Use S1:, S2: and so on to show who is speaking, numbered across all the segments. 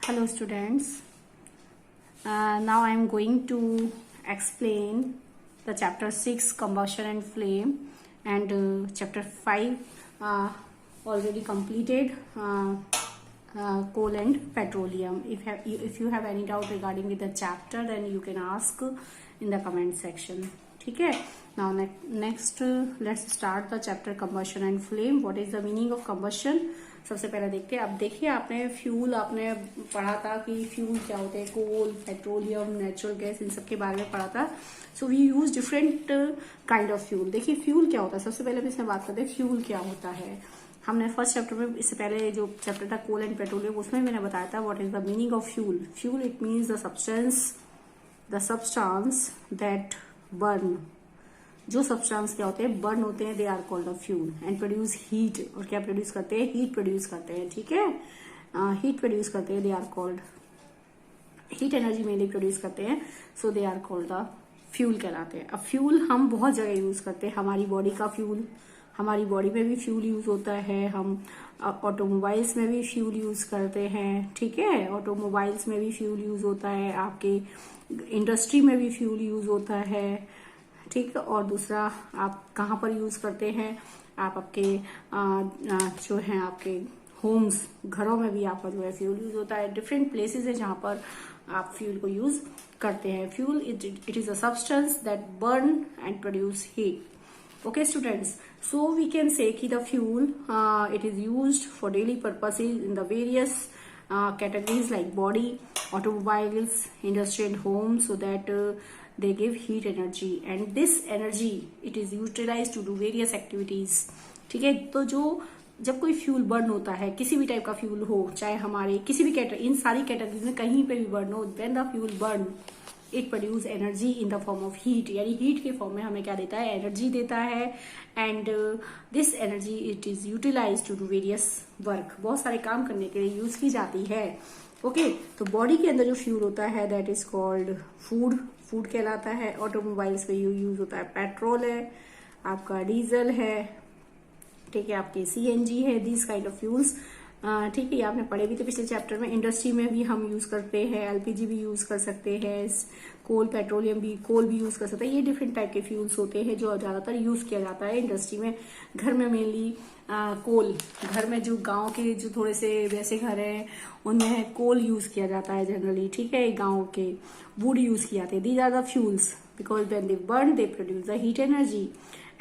S1: Hello students, now I am going to explain the chapter 6 combustion and flame and chapter 5 already completed coal and petroleum. If you have any doubt regarding with the chapter, then you can ask in the comment section. ठीक है. Now next let's start the chapter combustion and flame. What is the meaning of combustion? सबसे पहले देखते हैं. अब देखिए, आपने fuel आपने पढ़ा था कि फ्यूल क्या होते हैं, कोल, पेट्रोलियम, नेचुरल गैस, इन सब के बारे में पढ़ा था. So we use different kind of fuel. देखिए फ्यूल क्या होता है, सबसे पहले हम इसमें बात करते हैं फ्यूल क्या होता है. हमने फर्स्ट चैप्टर में, इससे पहले जो चैप्टर था कोल एंड पेट्रोलियम, उसमें मैंने बताया था what is the meaning of fuel. Fuel it means the substance that burn. जो सब्सटेंस क्या होते हैं, बर्न होते हैं, they are called a fuel and produce heat. और क्या प्रोड्यूस करते हैं, हीट प्रोड्यूस करते हैं. ठीक है, हीट प्रोड्यूस करते हैं, they are called heat energy mainly produce करते हैं. So they are called the fuel कहलाते हैं. अब फ्यूल हम बहुत जगह यूज करते हैं. हमारी बॉडी का फ्यूल, हमारी बॉडी में भी फ्यूल यूज होता है. हम ऑटोमोबाइल्स में भी फ्यूल यूज करते हैं. ठीक है, ऑटोमोबाइल्स में भी फ्यूल यूज होता है. आपके इंडस्ट्री में भी फ्यूल यूज होता है. ठीक है, और दूसरा आप कहाँ पर यूज करते हैं, आप आपके जो है आपके होम्स, घरों में भी आपका जो है फ्यूल यूज होता है. डिफरेंट प्लेसेस है जहाँ पर आप फ्यूल को यूज करते हैं. Fuel it is a substance that burn and produce heat. Okay students, so we can say कि the fuel it is used for daily purposes in the various categories like body, automobiles, industry and home, so that they give heat energy, and this energy it is utilized to do various activities. ठीक है, तो जब कोई fuel burn होता है, किसी भी type का फ्यूल हो, चाहे हमारे किसी भी कैटेगरी, इन सारी कैटेगरीज में कहीं पे भी बर्न हो, when the fuel burn it produce energy in the form of heat. यानी हीट के फॉर्म में हमें क्या देता है, एनर्जी देता है. And this energy it is utilize to do various work. बहुत सारे काम करने के लिए यूज की जाती है. ओके, तो बॉडी के अंदर जो फ्यूल होता है दैट इज कॉल्ड फूड कहलाता है. ऑटोमोबाइल्स में यूज होता है पेट्रोल है, आपका डीजल है, ठीक है, आपके सीएनजी है, दिस काइंड ऑफ फ्यूल्स. ठीक है, ये आपने पढ़े भी थे पिछले चैप्टर में. इंडस्ट्री में भी हम यूज करते हैं, एलपीजी भी यूज कर सकते हैं, कोल पेट्रोलियम भी, कोल भी यूज कर सकते हैं. ये डिफरेंट टाइप के फ्यूल्स होते हैं जो ज्यादातर यूज किया जाता है इंडस्ट्री में. घर में मेनली कोल, घर में जो गांव के जो थोड़े से वैसे घर हैं उनमें कोल यूज किया जाता है जनरली. ठीक है, गांव के वुड यूज किए जाते हैं. These are the fuels because when they burn they produce the heat energy.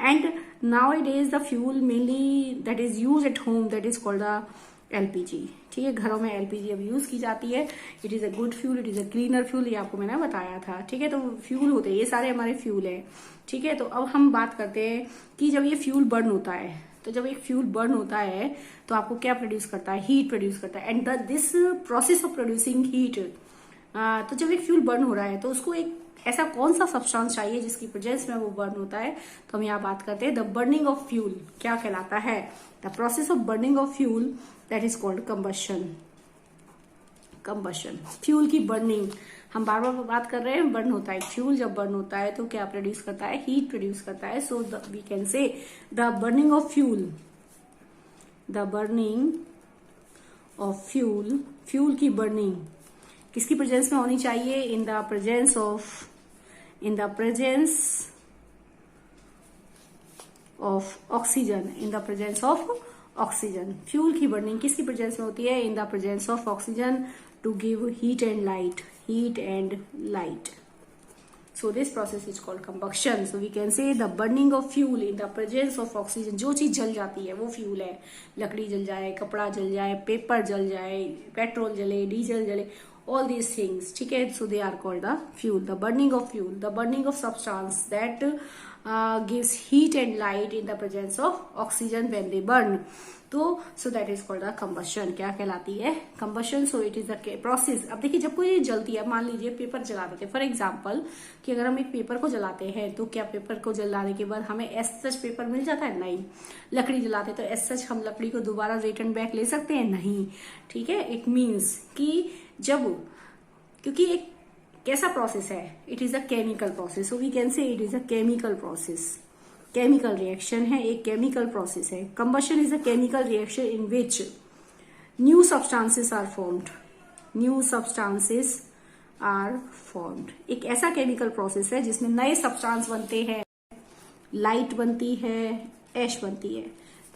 S1: And nowadays the fuel mainly that is used at home that is called the LPG. ठीक है, घरों में एलपीजी अब use की जाती है. It is a good fuel, it is a cleaner fuel, ये आपको मैंने बताया था. ठीक है, तो फ्यूल होते हैं, ये सारे हमारे फ्यूल है. ठीक है, तो अब हम बात करते हैं कि जब ये फ्यूल बर्न होता है, तो जब एक फ्यूल बर्न होता है तो आपको क्या प्रोड्यूस करता है, हीट प्रोड्यूस करता है. And this process of producing heat, तो जब एक फ्यूल बर्न हो रहा है तो उसको एक ऐसा कौन सा सब्सटेंस चाहिए जिसकी प्रेजेंस में वो बर्न होता है. तो हम यहाँ बात करते हैं द बर्निंग ऑफ फ्यूल क्या कहलाता है. The process of burning of fuel that is called combustion. Fuel की बर्निंग हम बार बार बात कर रहे हैं. बर्न होता है फ्यूल, जब बर्न होता है तो क्या प्रोड्यूस करता है, हीट प्रोड्यूस करता है. So we can say the burning of fuel, the burning of fuel की बर्निंग किसकी प्रेजेंस में होनी चाहिए, in the presence of oxygen. In the presence of oxygen. Fuel की बर्निंग किसकी प्रेजेंस में होती है, in the presence of oxygen to give heat and light. So this process is called combustion. So we can say the burning of fuel in the presence of oxygen. जो चीज जल जाती है वो फ्यूल है. लकड़ी जल जाए, कपड़ा जल जाए, पेपर जल जाए, पेट्रोल जले, डीजल जले, all these things. ठीक है, so they are called the fuel. The burning of fuel, the burning of substance that gives heat and light in the presence of oxygen when they burn. तो सो that is called the combustion. क्या कहलाती है, combustion. So it is the process. अब देखिए, जब कोई जलती है, मान लीजिए पेपर जला देते हैं फॉर एग्जाम्पल, कि अगर हम एक पेपर को जलाते हैं तो क्या पेपर को जलाने के बाद हमें एस सच पेपर मिल जाता है, नहीं. लकड़ी जलाते तो एस सच हम लकड़ी को दोबारा रिटर्न बैक ले सकते हैं, नहीं. ठीक है, इट मीन्स कि जब, क्योंकि एक कैसा प्रोसेस है, it is a chemical process. So we can say it is a chemical process. Chemical reaction है, एक केमिकल प्रोसेस है. Combustion is a chemical reaction in which new substances are formed. New substances are formed. एक ऐसा chemical process है जिसमें नए substance बनते हैं, लाइट बनती है, एश बनती है।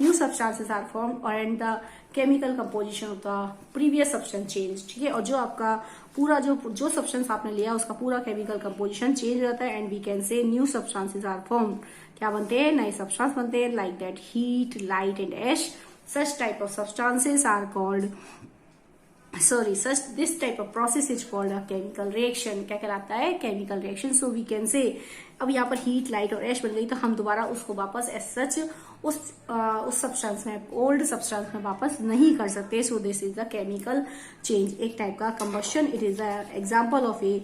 S1: न्यू सब्सटेंसेस आर फॉर्म्ड और and the chemical composition of the previous substance change. ठीक है, और जो आपका पूरा जो सब्सटेंस आपने लिया उसका पूरा केमिकल कंपोजिशन चेंज हो जाता है and we can say new substances are formed. क्या बनते हैं? नए सब्सटेंस बनते हैं, like that heat, light and ash. Such type of substances are called this type of process is called a chemical reaction। क्या कहलाता है? Chemical reaction. So we can say अब यहाँ पर हीट, लाइट और एश बन गई तो हम दोबारा उसको वापस एज सच उस सब्सटेंस में, ओल्ड सब्सटेंस में वापस नहीं कर सकते। सो this is the chemical change, एक टाइप का combustion. It is the example of a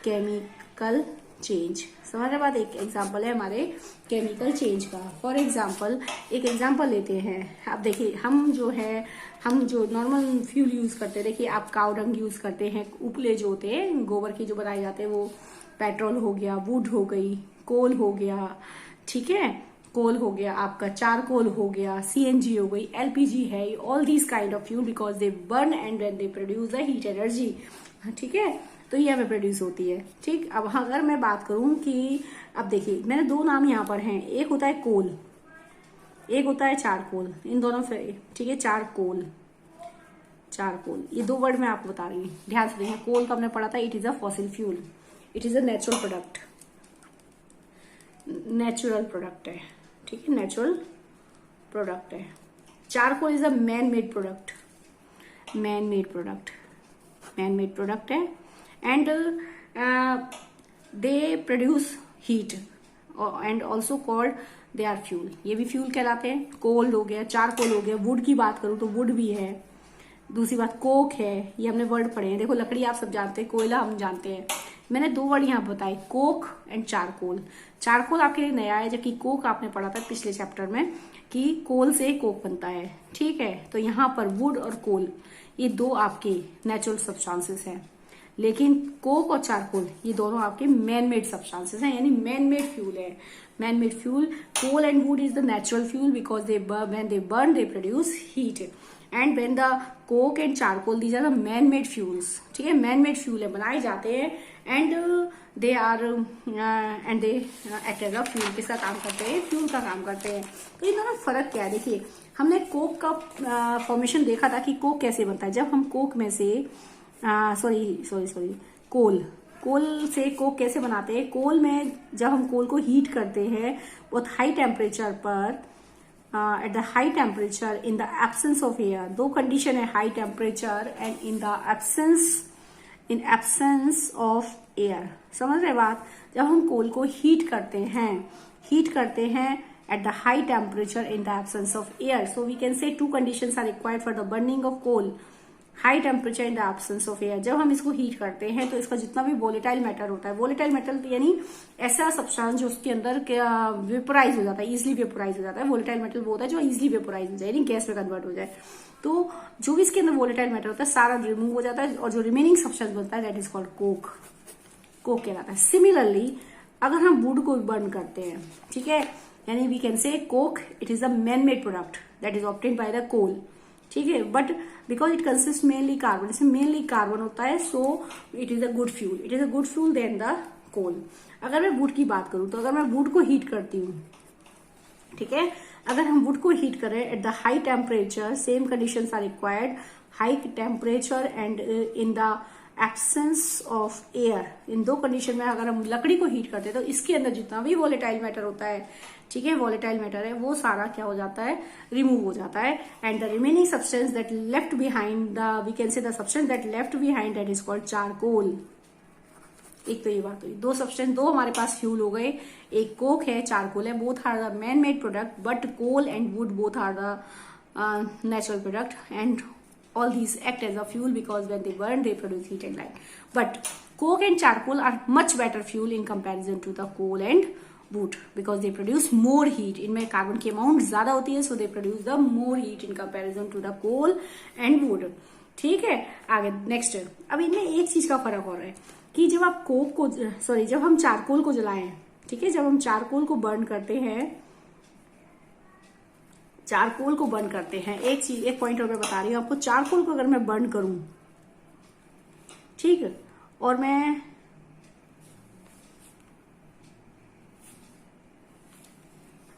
S1: chemical change. समझ रहे बात? एक एग्जाम्पल है हमारे केमिकल चेंज का। फॉर एग्जाम्पल एक एग्जाम्पल लेते हैं। अब देखिए हम जो नॉर्मल फ्यूल यूज करते हैं, देखिए आप काऊ डंग यूज करते हैं, उपले जो होते हैं गोबर की जो बनाए जाते हैं, वो पेट्रोल हो गया, वुड हो गई, कोल हो गया, ठीक है, कोल हो गया, आपका चारकोल हो गया, सीएनजी हो गई, एलपीजी है, all these kind of fuel because they burn and when they produce the heat energy. ठीक है, तो ये हमें प्रोड्यूस होती है। ठीक, अब अगर मैं बात करूं कि अब देखिए मैंने दो नाम यहाँ पर हैं, एक होता है कोल, एक होता है चारकोल, इन दोनों से। ठीक है, चारकोल, ये दो वर्ड मैं आपको बता रही हूँ, ध्यान से देखिए। कोल का हमने पढ़ा था, it is a fossil fuel, it is a natural product है। ठीक है, नेचुरल प्रोडक्ट है। Charcoal is a man made product है and they produce heat and also called they are fuel. ये भी फ्यूल कहलाते हैं। कोल हो गया, चारकोल हो गया, वुड की बात करूं तो वुड भी है। दूसरी बात कोक है, ये हमने वर्ड पढ़े हैं। देखो लकड़ी आप सब जानते हैं, कोयला हम जानते हैं। मैंने दो वर्ड यहाँ बताए, कोक एंड चारकोल। चारकोल आपके लिए नया है, जबकि कोक आपने पढ़ा था पिछले चैप्टर में कि कोल से कोक बनता है। ठीक है, तो यहाँ पर वुड और कोल ये दो आपके नेचुरल सब्सटेंसेस हैं, लेकिन कोक और चारकोल ये दोनों आपके मैन मेड सब्सटेंसेस हैं, यानी मैन मेड फ्यूल है। Man made fuel, coal and wood is the natural fuel because when they burn they produce heat and when the coke and charcoal these are the man made fuels। ठीक है, man made fuel है, बनाए जाते हैं and they act as a fuel. किसका काम करते हैं? फ्यूल का काम करते हैं। तो इन दोनों फर्क क्या है? देखिए हमने कोक का फॉर्मेशन देखा था कि कोक कैसे बनता है। जब हम कोक में से कोल से कोक कैसे बनाते हैं? कोल में जब हम कोल को हीट करते हैं बहुत हाई टेम्परेचर पर, eight the high temperature in the absence of air. दो कंडीशन है, high temperature and in absence of air. समझ रहे बात? जब हम कोल को हीट करते हैं at the high temperature in the absence of air, so we can say two conditions are required for the burning of coal। High temperature in the absence of air. जब हम इसको हीट करते हैं तो इसका जितना भी वोलेटाइल मैटर होता है, वोलेटाइल मैटर यानी ऐसा सब्सटेंस जो उसके अंदर वेपोराइज हो जाता है, इजिली वेपोराइज हो जाता है। वोलेटाइल मैटर वो होता है जो इजिली वेपोराइज हो जाए, यानी गैस में कन्वर्ट हो जाए। तो जो भी इसके अंदर वोलेटाइल मैटर होता है सारा रिमूव हो जाता है और जो रिमेनिंग सब्सटेंस बनता है दैट इज कॉल्ड कोक कहलाता है। सिमिलरली अगर हम वुड को बर्न करते हैं, ठीक है, यानी we can say coke it is a man made product that is obtained by the coal. ठीक है, but because it consist mainly carbon, इसमें मेनली कार्बन होता है, so it is a good fuel then the coal. अगर मैं would की बात करूं तो अगर मैं वुड को हीट करती हूँ, ठीक है, अगर हम वुड को हीट करें at the high temperature, same conditions are required, high temperature and in the absence of air. इन दो कंडीशन में अगर हम लकड़ी को हीट करते हैं तो इसके अंदर जितना भी वोलेटाइल मैटर होता है, ठीक है, वोलेटाइल मैटर है, वो सारा क्या हो जाता है? रिमूव हो जाता है and the remaining substance that left behind we can say the substance that left behind that is called charcoal. एक तो ये बात हुई, दो सब्सटेंस, दो हमारे पास फ्यूल हो गए, एक कोक है, चारकोल है। Both are the man made product but coal and wood both are the natural product and all these act as a fuel because when they burn they produce heat and light, but coke and charcoal are much better fuel in comparison to the coal and wood because they produce more heat। इनमें carbon की amount ज्यादा होती है, so they produce the more heat in comparison to the coal and wood। ठीक है, आगे next. अब इनमें एक चीज का फर्क हो रहा है कि जब आप जब हम चारकोल को जलाएं, ठीक है, जब हम चारकोल को बर्न करते हैं, एक पॉइंट और मैं बता रही हूँ आपको। चारकोल को अगर मैं बर्न करूं, ठीक है। और मैं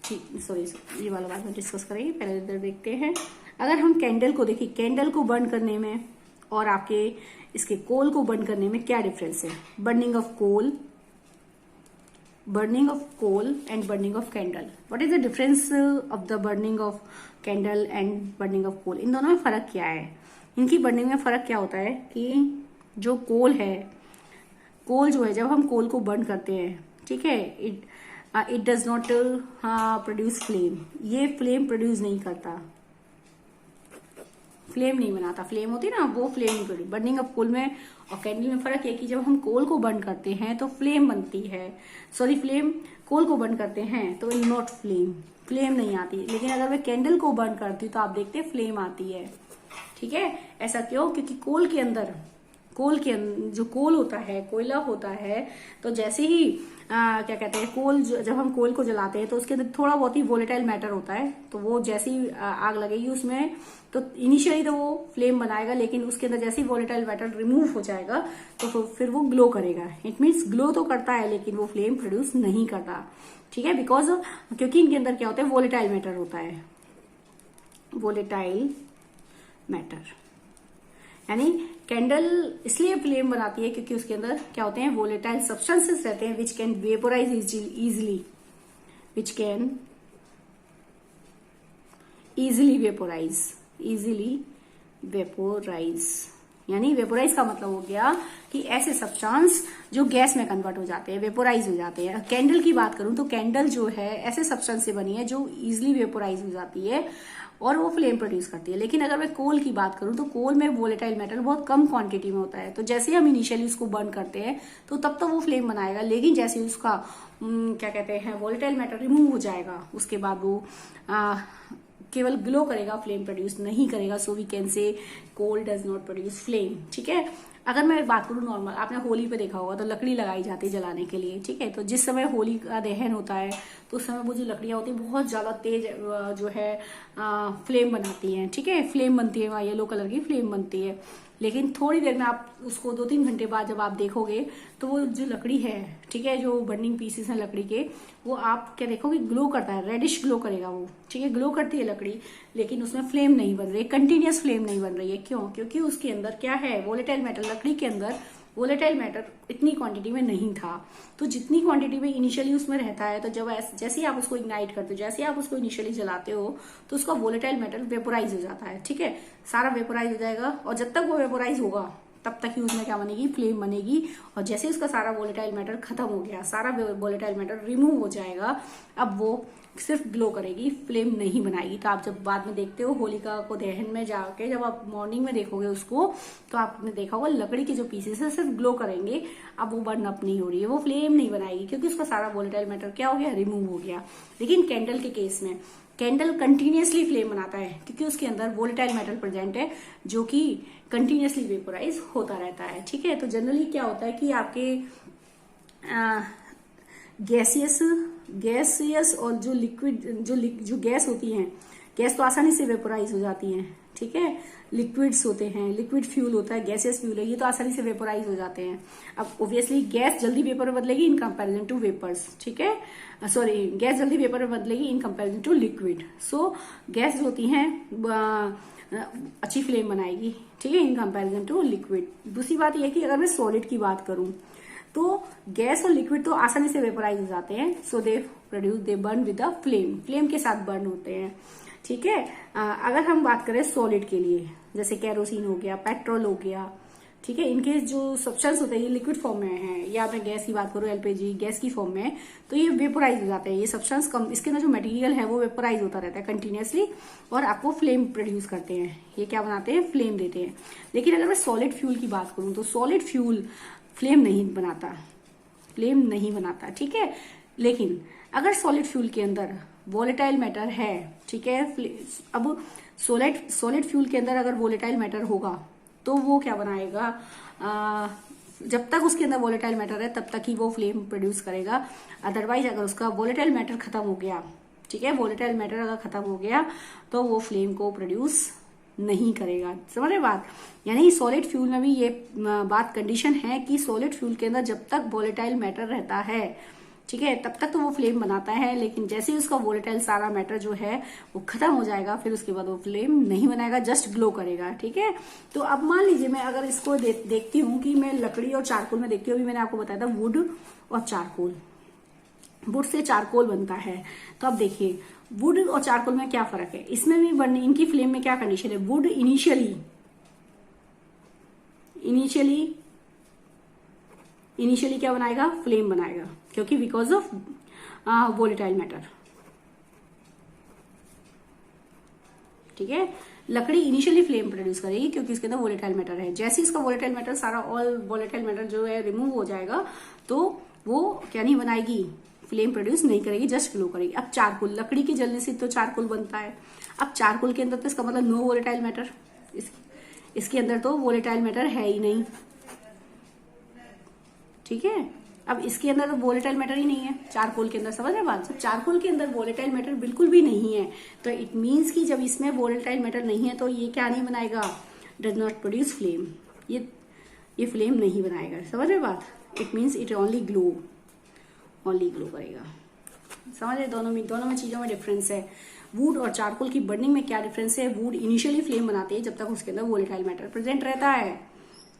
S1: ठीक, सॉरी ये वाला बात में डिस्कस करेंगे, पहले इधर देखते हैं। अगर हम कैंडल को देखें, कैंडल को बर्न करने में और आपके इसके कोल को बर्न करने में क्या डिफरेंस है? Burning of coal and burning of candle, what is the difference of the burning of candle and burning of coal? इन दोनों में फर्क क्या है? इनकी बर्निंग में फर्क क्या होता है कि जो कोल है, कोल जो है, जब हम कोल को बर्न करते हैं, ठीक है, it does not produce flame, ये फ्लेम प्रोड्यूस नहीं करता, फ्लेम नहीं बनाता। फ्लेम होती है ना, वो फ्लेम नहीं प्रोड्यूस। बर्निंग ऑफ कोल में और कैंडल में फर्क है कि जब हम कोल को बर्न करते हैं तो फ्लेम बनती है, सॉरी फ्लेम, कोल को बर्न करते हैं तो नॉट फ्लेम, फ्लेम नहीं आती। लेकिन अगर मैं कैंडल को बर्न करती हूँ तो आप देखते हैं फ्लेम आती है, ठीक है। ऐसा क्यों? क्योंकि कोल के अंदर जो कोल होता है, कोयला होता है, तो जैसे ही क्या कहते हैं, कोल जब हम कोल को जलाते हैं तो उसके अंदर थोड़ा बहुत ही वोलेटाइल मैटर होता है, तो वो जैसे ही आग लगेगी उसमें, तो इनिशियली तो वो फ्लेम बनाएगा, लेकिन उसके अंदर जैसे ही वोलेटाइल मैटर रिमूव हो जाएगा तो फिर वो ग्लो करेगा। इट मीन्स ग्लो तो करता है लेकिन वो फ्लेम प्रोड्यूस नहीं करता, ठीक है, बिकॉज क्योंकि इनके अंदर क्या होता है, वोलेटाइल मैटर होता है, वोलेटाइल मैटर। यानी कैंडल इसलिए फ्लेम बनाती है क्योंकि उसके अंदर क्या होते हैं, वोलेटाइल सब्सटेंसेस रहते हैं which can vaporise easily, which can easily vaporise. यानी वेपोराइज का मतलब हो गया कि ऐसे सब्सटेंस जो गैस में कन्वर्ट हो जाते हैं, वेपोराइज हो जाते हैं। कैंडल की बात करूं तो कैंडल जो है ऐसे सब्सटेंस से बनी है जो इजीली वेपोराइज हो जाती है और वो फ्लेम प्रोड्यूस करती है। लेकिन अगर मैं कोल की बात करूं तो कोल में वोलेटाइल मैटर बहुत कम क्वांटिटी में होता है, तो जैसे ही हम इनिशियली उसको बर्न करते हैं तो तब तो वो फ्लेम बनाएगा, लेकिन जैसे ही उसका क्या कहते हैं, वोलेटाइल मैटर रिमूव हो जाएगा, उसके बाद वो केवल ग्लो करेगा, फ्लेम प्रोड्यूस नहीं करेगा। सो we can say coal does not produce flame, ठीक है। अगर मैं बात करूं नॉर्मल, आपने होली पे देखा होगा तो लकड़ी लगाई जाती है जलाने के लिए, ठीक है। तो जिस समय होली का दहन होता है तो उस समय वो जो लकड़ियां होती है बहुत ज्यादा तेज जो है फ्लेम बनाती हैं, ठीक है, फ्लेम बनती है, येलो कलर की फ्लेम बनती है। लेकिन थोड़ी देर में आप उसको 2-3 घंटे बाद जब आप देखोगे तो वो जो लकड़ी है, ठीक है, जो बर्निंग पीसेस हैं लकड़ी के, वो आप क्या देखोगे, ग्लो करता है, रेडिश ग्लो करेगा वो, ठीक है, ग्लो करती है लकड़ी, लेकिन उसमें फ्लेम नहीं बन रही, कंटिन्यूअस फ्लेम नहीं बन रही है। क्यों? क्योंकि उसके अंदर क्या है, वोलेटाइल मैटर, लकड़ी के अंदर वोलेटाइल मैटर इतनी क्वांटिटी में नहीं था। तो जितनी क्वांटिटी में इनिशियली उसमें रहता है, तो जब जैसे ही आप उसको इग्नाइट करते हो, जैसे ही आप उसको इनिशियली जलाते हो तो उसका वोलेटाइल मैटर वेपोराइज हो जाता है, ठीक है, सारा वेपोराइज हो जाएगा। और जब तक वो वेपोराइज होगा तब तक ही उसमें क्या बनेगी, फ्लेम बनेगी। और जैसे उसका सारा वोलेटाइल मैटर खत्म हो गया, सारा वोलेटाइल मैटर रिमूव हो जाएगा, अब वो सिर्फ ग्लो करेगी, फ्लेम नहीं बनाएगी। तो आप जब बाद में देखते हो होलिका को दहन में जाके, जब आप मॉर्निंग में देखोगे उसको, तो आपने देखा होगा लकड़ी के जो पीसेस है सिर्फ ग्लो करेंगे, अब वो बर्न अप नहीं हो रही है, वो फ्लेम नहीं बनाएगी, क्योंकि उसका सारा वोलेटाइल मैटर क्या हो गया, रिमूव हो गया। लेकिन कैंडल के केस में कैंडल कंटिन्यूअसली फ्लेम बनाता है, क्योंकि उसके अंदर वोलेटाइल मेटल प्रेजेंट है जो कि कंटिन्यूअसली वेपोराइज होता रहता है, ठीक है। तो जनरली क्या होता है कि आपके गैसियस और जो लिक्विड जो गैस होती हैं, गैस तो आसानी से वेपोराइज हो जाती हैं, ठीक है। लिक्विड्स होते हैं, लिक्विड फ्यूल होता है, गैसियस फ्यूल है, ये तो आसानी से वेपोराइज हो जाते हैं। अब ऑब्वियसली गैस जल्दी वेपर में बदलेगी इन कंपैरिजन टू वेपर्स, ठीक है, सॉरी, गैस जल्दी वेपर में बदलेगी in comparison to liquid. So gas जो होती हैं अच्छी फ्लेम बनाएगी, ठीक है, इन कंपैरिजन टू लिक्विड। दूसरी बात यह है कि अगर मैं सॉलिड की बात करूं तो गैस और लिक्विड तो आसानी से वेपोराइज हो जाते हैं, so they burn with the flame के साथ बर्न होते हैं, ठीक है। अगर हम बात करें सॉलिड के लिए, जैसे कैरोसिन हो गया, पेट्रोल हो गया, ठीक है, इनके जो सब्सटेंस होते हैं ये लिक्विड फॉर्म में है, या मैं गैस की बात करूं एलपीजी गैस की फॉर्म में, तो ये वेपोराइज हो जाते हैं, ये सब्सटेंस कम, इसके अंदर जो मटेरियल है वो वेपोराइज होता रहता है कंटिन्यूअसली, और आपको फ्लेम प्रोड्यूस करते हैं, ये क्या बनाते हैं, फ्लेम देते हैं। लेकिन अगर मैं सॉलिड फ्यूल की बात करूं तो सॉलिड फ्यूल फ्लेम नहीं बनाता, ठीक है। लेकिन अगर सॉलिड फ्यूल के अंदर वोलेटाइल मैटर है, ठीक है, अब सॉलिड फ्यूल के अंदर अगर वोलेटाइल मैटर होगा तो वो क्या बनाएगा, जब तक उसके अंदर वोलेटाइल मैटर है तब तक ही वो फ्लेम प्रोड्यूस करेगा। अदरवाइज अगर उसका वोलेटाइल मैटर खत्म हो गया, ठीक है, वोलेटाइल मैटर अगर खत्म हो गया तो वो फ्लेम को प्रोड्यूस नहीं करेगा। समझ रहे बात? यानी सॉलिड फ्यूल में भी ये बात कंडीशन है कि सॉलिड फ्यूल के अंदर जब तक वोलेटाइल मैटर रहता है, ठीक है, तब तक तो वो फ्लेम बनाता है, लेकिन जैसे ही उसका वोलेटाइल सारा मैटर जो है वो खत्म हो जाएगा, फिर उसके बाद वो फ्लेम नहीं बनाएगा, जस्ट ग्लो करेगा। ठीक है, तो अब मान लीजिए मैं अगर इसको देखती हूँ कि मैं लकड़ी और चारकोल में देखती हूँ, अभी मैंने आपको बताया था वुड और चारकोल, वुड से चारकोल बनता है। तो अब देखिए वुड और चारकोल में क्या फर्क है, इसमें भी बनने, इनकी फ्लेम में क्या कंडीशन है, वुड इनिशियली क्या बनाएगा, फ्लेम बनाएगा, क्योंकि बिकॉज ऑफ वोलेटाइल मैटर। ठीक है, लकड़ी इनिशियली फ्लेम प्रोड्यूस करेगी क्योंकि इसके अंदर वोलेटाइल मैटर है। जैसे इसका वोलेटाइल मैटर सारा ऑल वोलेटाइल मैटर जो है रिमूव हो जाएगा, तो वो क्या नहीं बनाएगी, फ्लेम प्रोड्यूस नहीं करेगी, जस्ट ग्लो करेगी। अब चारकोल, लकड़ी के जलने से तो चारकोल बनता है। अब चारकोल के अंदर तो इसका मतलब नो वोलेटाइल मैटर, इसके अंदर तो वोलेटाइल मैटर है ही नहीं। ठीक है, अब इसके अंदर तो वोलेटाइल मैटर ही नहीं है चारकोल के अंदर। समझ रहे बात? चारकोल के अंदर वोलेटाइल मैटर बिल्कुल भी नहीं है, तो इट मीन्स कि जब इसमें वोलेटाइल मैटर नहीं है तो ये क्या नहीं बनाएगा, डज नॉट प्रोड्यूस फ्लेम, ये फ्लेम नहीं बनाएगा। समझ रहे बात? It means it only glow करेगा। समझ रहे? दोनों में चीजों में डिफरेंस है। वुड और चारकोल की बर्निंग में क्या डिफरेंस है, वुड इनिशियली फ्लेम बनाती है जब तक उसके अंदर वोलेटाइल मैटर प्रेजेंट रहता है।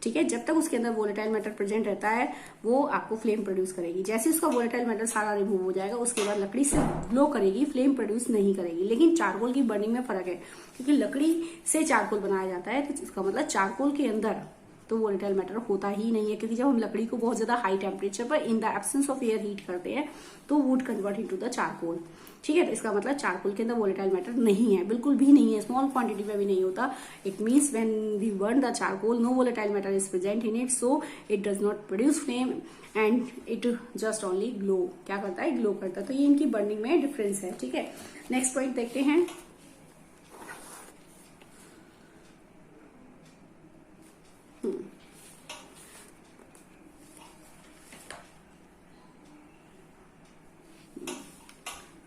S1: ठीक है, जब तक उसके अंदर वोलेटाइल मैटर प्रेजेंट रहता है वो आपको फ्लेम प्रोड्यूस करेगी। जैसे उसका वोलेटाइल मैटर सारा रिमूव हो जाएगा उसके बाद लकड़ी से ग्लो करेगी, फ्लेम प्रोड्यूस नहीं करेगी। लेकिन चारकोल की बर्निंग में फर्क है, क्योंकि लकड़ी से चारकोल बनाया जाता है, तो इसका मतलब चारकोल के अंदर तो वोलेटाइल मैटर होता ही नहीं है, क्योंकि जब हम लकड़ी को बहुत ज्यादा हाई टेम्परेचर पर इन the absence of air heat करते हैं तो would convert into the charcoal. ठीक है, तो इसका मतलब चारकोल के अंदर वोलेटाइल मैटर नहीं है, बिल्कुल भी नहीं है, स्मॉल क्वांटिटी में भी नहीं होता। It means when we burn the charcoal no volatile matter is present in it, so it does not produce flame and it just only glow. क्या करता है, ग्लो करता है। तो ये इनकी बर्निंग में डिफरेंस है। ठीक है, नेक्स्ट पॉइंट देखते हैं।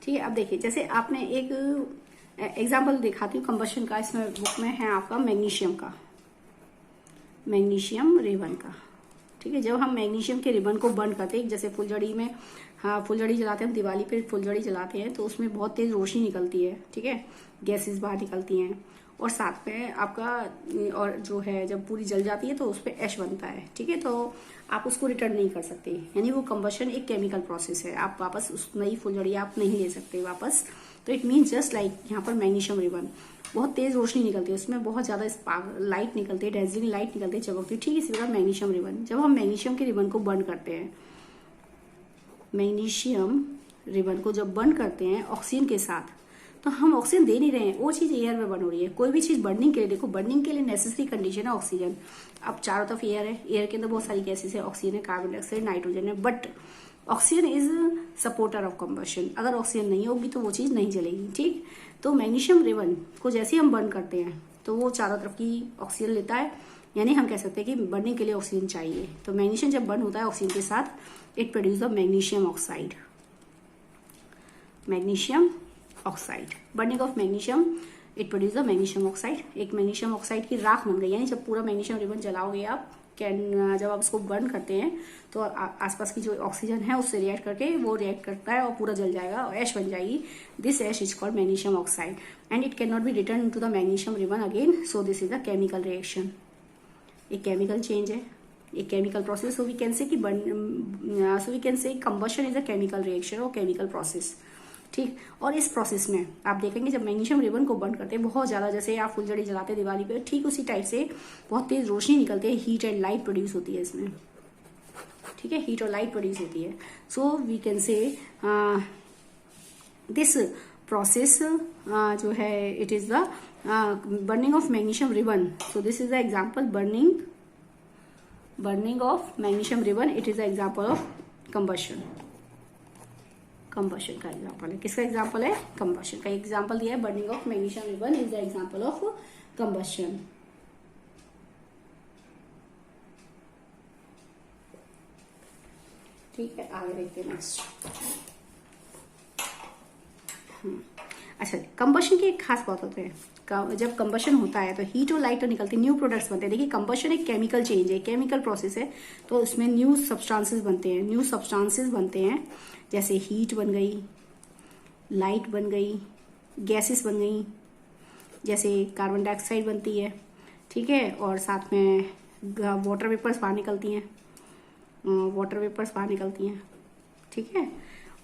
S1: ठीक है, अब देखिए जैसे आपने एक एग्जाम्पल दिखाती हूँ कंबशन का, इसमें बुक में है आपका मैग्नीशियम रिबन का। ठीक है, जब हम मैग्नीशियम के रिबन को बर्न करते हैं, जैसे फुलझड़ी में, हाँ फुलझड़ी जलाते हैं हम, दिवाली पे फुलझड़ी जलाते हैं, तो उसमें बहुत तेज रोशनी निकलती है। ठीक है, गैसेस बाहर निकलती हैं, और साथ में आपका और जो है जब पूरी जल जाती है तो उस पर ऐश बनता है। ठीक है, तो आप उसको रिटर्न नहीं कर सकते, यानी वो कंबशन एक केमिकल प्रोसेस है, आप वापस उस नई फुलझड़ी आप नहीं ले सकते वापस। तो इट मीन्स जस्ट लाइक यहाँ पर मैग्नीशियम रिबन, बहुत तेज रोशनी निकलती है, उसमें बहुत ज्यादा लाइट निकलती है, डेजिंग लाइट निकलती है, चमकती है। ठीक इसी प्रकार मैग्नीशियम रिबन, जब हम मैग्नीशियम के रिबन को बर्न करते हैं, मैग्नीशियम रिबन को जब बर्न करते हैं ऑक्सीजन के साथ, तो हम ऑक्सीजन दे नहीं रहे हैं, वो चीज एयर में बर्न हो रही है। कोई भी चीज बर्निंग के लिए, देखो बर्निंग के लिए नेसेसरी कंडीशन है ऑक्सीजन। अब चारों तरफ एयर है, एयर के अंदर बहुत सारी गैसेस है, ऑक्सीजन है, कार्बन डाइऑक्साइड, नाइट्रोजन है, but oxygen is supporter of combustion. अगर ऑक्सीजन नहीं होगी तो वो चीज नहीं जलेगी। ठीक, तो मैग्नीशियम रिबन को जैसे हम बर्न करते हैं तो वो चारों तरफ की ऑक्सीजन लेता है, यानी हम कह सकते हैं कि बर्निंग के लिए ऑक्सीजन चाहिए। तो मैग्नीशियम जब बर्न होता है ऑक्सीजन के साथ, it produce the magnesium oxide, burning of magnesium it produce the magnesium oxide. एक मैग्नीशियम ऑक्साइड की राख बन गई, यानी जब पूरा मैग्नीशियम रिबन जलाओगे आप, जब आप उसको बर्न करते हैं तो आसपास की जो ऑक्सीजन है उससे रिएक्ट करके वो रिएक्ट करता है और पूरा जल जाएगा और ऐश बन जाएगी। This ash is called magnesium oxide and it can not be return to the magnesium ribbon again, so this is the chemical reaction. एक केमिकल चेंज है, एक chemical process. So we can say combustion is a chemical reaction और chemical process. ठीक, और इस process में आप देखेंगे जब मैग्नीशियम रिबन को बर्न करते हैं बहुत ज्यादा, जैसे आप फुलझड़ी जलाते हैं दिवाली पे, ठीक उसी टाइप से बहुत तेज रोशनी निकलती है, हीट एंड लाइट प्रोड्यूस होती है इसमें। ठीक है, हीट और लाइट प्रोड्यूस होती है। So we can say this process जो है it is the burning of magnesium ribbon. So this is the example, burning of magnesium ribbon, it is the example of combustion का example है। किसका example है, combustion का example दिया है। Burning of magnesium ribbon is the example of combustion. ठीक है, आगे देखते हैं नेक्स्ट। अच्छा, कंबशन की एक खास बात होती है, जब कंबशन होता है तो हीट और लाइट तो निकलती है, न्यू प्रोडक्ट्स बनते हैं। देखिए कंबशन एक केमिकल चेंज है, केमिकल प्रोसेस है, तो उसमें न्यू सब्सटेंसेस बनते हैं, न्यू सब्सटेंसेस बनते हैं, जैसे हीट बन गई, लाइट बन गई, गैसेस बन गई, जैसे कार्बन डाइऑक्साइड बनती है, ठीक है, और साथ में वाटर वेपर्स बाहर निकलती हैं, वाटर वेपर्स बाहर निकलती हैं, ठीक है,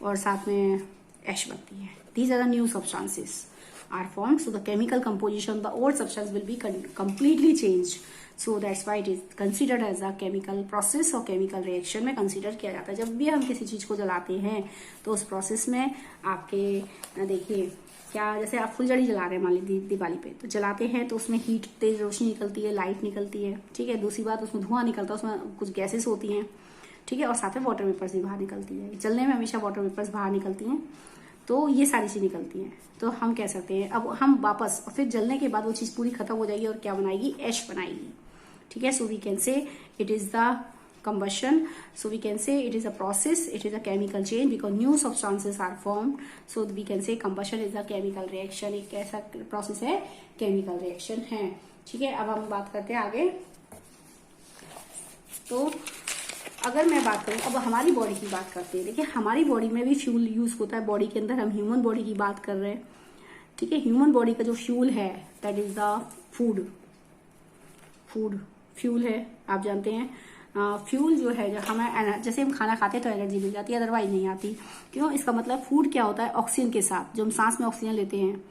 S1: और साथ में ऐश बनती है। These are the new substances are formed, so the chemical composition of the old substance will be completely changed, so that's why it is considered as a chemical process और chemical reaction में consider किया जाता है। जब भी हम किसी चीज को जलाते हैं तो उस प्रोसेस में आपके देखिए क्या, जैसे आप फुलझड़ी जला रहे हैं मान लीजिए दिवाली पे, तो जलाते हैं तो उसमें हीट, तेज रोशनी निकलती है, लाइट निकलती है, ठीक है। दूसरी बात उसमें धुआं निकलता है, उसमें कुछ गैसेस होती हैं, ठीक है, और साथ में वाटर वेपर्स भी बाहर निकलती है। जलने में हमेशा वाटर वेपर्स बाहर निकलती हैं, तो ये सारी चीज निकलती हैं। तो हम कह सकते हैं अब हम वापस, और फिर जलने के बाद वो चीज पूरी खत्म हो जाएगी और क्या बनाएगी, ऐश बनाएगी, ठीक है। So we can say it is the combustion, so we can say it is a process, it is a chemical change because new substances are formed, so we can say combustion is a chemical reaction। एक ऐसा process है, chemical reaction है, ठीक है। अब हम बात करते हैं आगे। तो अगर मैं बात करूं, अब हमारी बॉडी की बात करते हैं। देखिए हमारी बॉडी में भी फ्यूल यूज होता है, बॉडी के अंदर हम ह्यूमन बॉडी की बात कर रहे हैं, ठीक है। ह्यूमन बॉडी का जो फ्यूल है that is the food fuel है, आप जानते हैं। फ्यूल जो है, जो हमें, जैसे हम खाना खाते हैं तो एनर्जी मिल जाती है, अदरवाइज नहीं आती। क्यों? इसका मतलब फूड क्या होता है, ऑक्सीजन के साथ, जो हम सांस में ऑक्सीजन लेते हैं,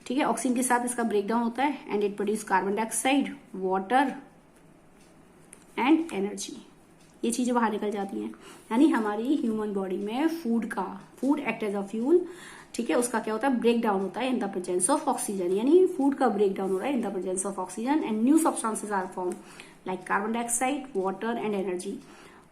S1: ठीक है, ऑक्सीजन के साथ इसका ब्रेकडाउन होता है and it produce carbon dioxide, water and energy. ये चीजें बाहर निकल जाती हैं। यानी हमारी ह्यूमन बॉडी में food act as a fuel, ठीक है, उसका क्या होता है, ब्रेक डाउन होता है in the presence of oxygen. यानी फूड का ब्रेक डाउन हो रहा है in the presence of oxygen and new substances are form like carbon dioxide, water and energy.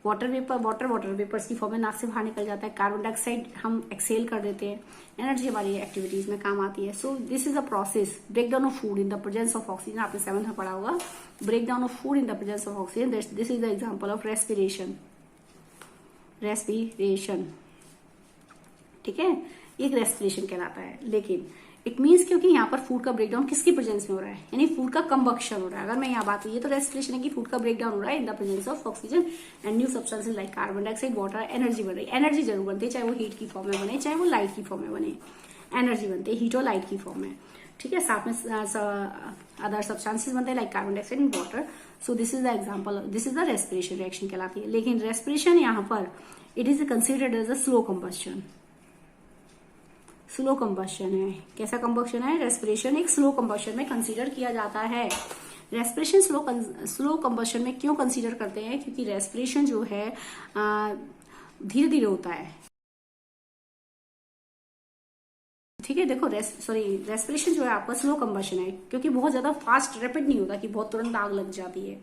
S1: Water vapours की फॉर्म में नाक से बाहर निकल जाता है। कार्बन डाइऑक्साइड हम एक्सेल कर देते हैं, एनर्जी हमारी एक्टिविटीज में काम आती है। So this is a process, break down of food in the presence of oxygen. आपने 7th में पढ़ा होगा, break down of food in the presence of oxygen. This is the example of respiration, ठीक है, एक रेस्पिरेशन कहलाता है। लेकिन इट मीन्स क्योंकि यहाँ पर फूड का ब्रेकडाउन किसकी प्रेजेंस में हो रहा है, यानी फूड का कंबक्शन हो रहा है। अगर मैं यहाँ बात हुई है तो रेस्पिरेशन है कि फूड का ब्रेकडाउन हो रहा है in the presence of oxygen and new substances like carbon dioxide, water, energy बन रही है। एनर्जी जरूर बनती है, चाहे वो हीट की फॉर्म में बने, चाहे वो लाइट की फॉर्म में बने, एनर्जी बनती है हीट और लाइट की फॉर्म में, ठीक है। साथ में अदर सब्सटेंसेस बनते हैं like carbon dioxide and water. So this is the example, this is the respiration reaction कहलाती है। लेकिन रेस्पिरेशन यहाँ पर it is considered as a slow combustion. Slow combustion है। कैसा कंबस्शन है? रेस्पिरेशन एक स्लो कंबस्शन में कंसीडर किया जाता है। रेस्पिरेशन स्लो कंबस्शन में क्यों कंसीडर करते हैं? क्योंकि रेस्पिरेशन जो है धीरे धीरे होता है, ठीक है। देखो रेस्पिरेशन जो है आपका स्लो कंबस्शन है, क्योंकि बहुत ज्यादा फास्ट रैपिड नहीं होता कि बहुत तुरंत आग लग जाती है,